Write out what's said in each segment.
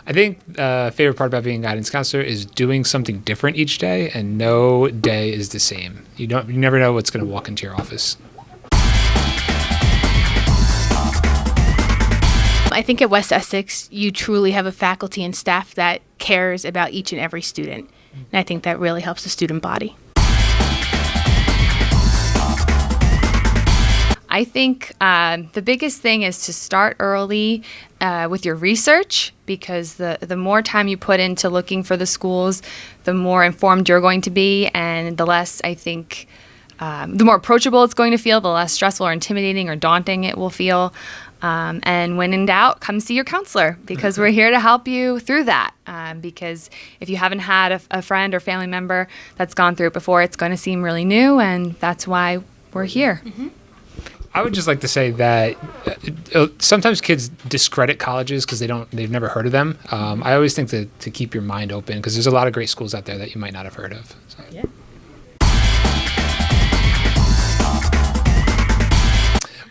I think favorite part about being a guidance counselor is doing something different each day, and no day is the same. You never know what's going to walk into your office. I think at West Essex, you truly have a faculty and staff that cares about each and every student. And I think that really helps the student body. I think the biggest thing is to start early with your research, because the more time you put into looking for the schools, the more informed you're going to be, and the less, I think, the more approachable it's going to feel, the less stressful or intimidating or daunting it will feel. And when in doubt, come see your counselor, because we're here to help you through that. Because if you haven't had a friend or family member that's gone through it before, it's going to seem really new, and that's why we're here. Mm-hmm. I would just like to say that sometimes kids discredit colleges because they've never heard of them. I always think to keep your mind open, because there's a lot of great schools out there that you might not have heard of. So. Yeah.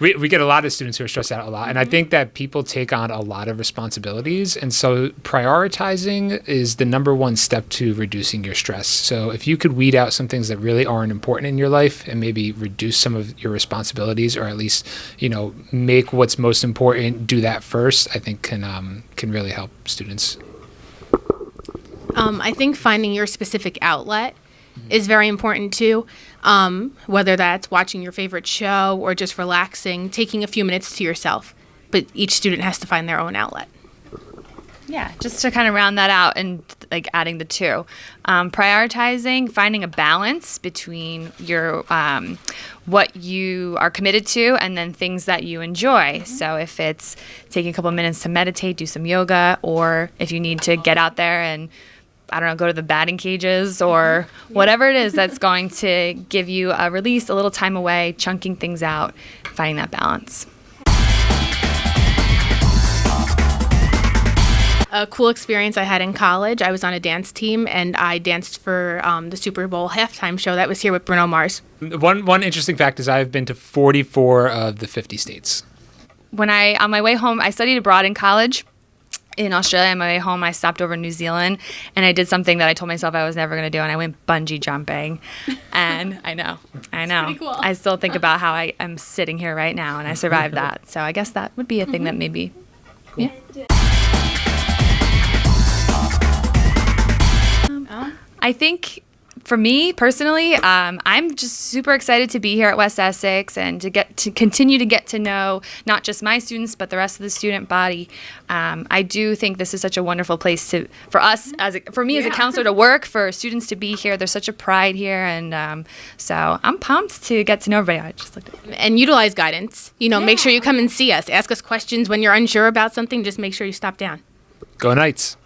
We get a lot of students who are stressed out a lot, and I think that people take on a lot of responsibilities, and so prioritizing is the number one step to reducing your stress. So if you could weed out some things that really aren't important in your life and maybe reduce some of your responsibilities, or at least, make what's most important, do that first, I think can really help students. I think finding your specific outlet is very important too. Whether that's watching your favorite show or just relaxing, taking a few minutes to yourself. But each student has to find their own outlet. Yeah, just to kind of round that out and like adding the two. Prioritizing, finding a balance between your what you are committed to and then things that you enjoy. So if it's taking a couple of minutes to meditate, do some yoga, or if you need to get out there and go to the batting cages or whatever it is that's going to give you a release, a little time away, chunking things out, finding that balance. A cool experience I had in college, I was on a dance team, and I danced for the Super Bowl halftime show that was here with Bruno Mars. One interesting fact is I've been to 44 of the 50 states. On my way home, I studied abroad in college in Australia. On my way home, I stopped over in New Zealand, and I did something that I told myself I was never going to do, and I went bungee jumping. And I know. Pretty cool. I still think about how I am sitting here right now, and I survived that. So I guess that would be a thing that maybe, yeah. I think for me personally, I'm just super excited to be here at West Essex and to continue to get to know not just my students but the rest of the student body. I do think this is such a wonderful place for me as a counselor to work, for students to be here. There's such a pride here, and so I'm pumped to get to know everybody. I just looked at and utilize guidance. Make sure you come and see us. Ask us questions when you're unsure about something. Just make sure you stop down. Go Knights.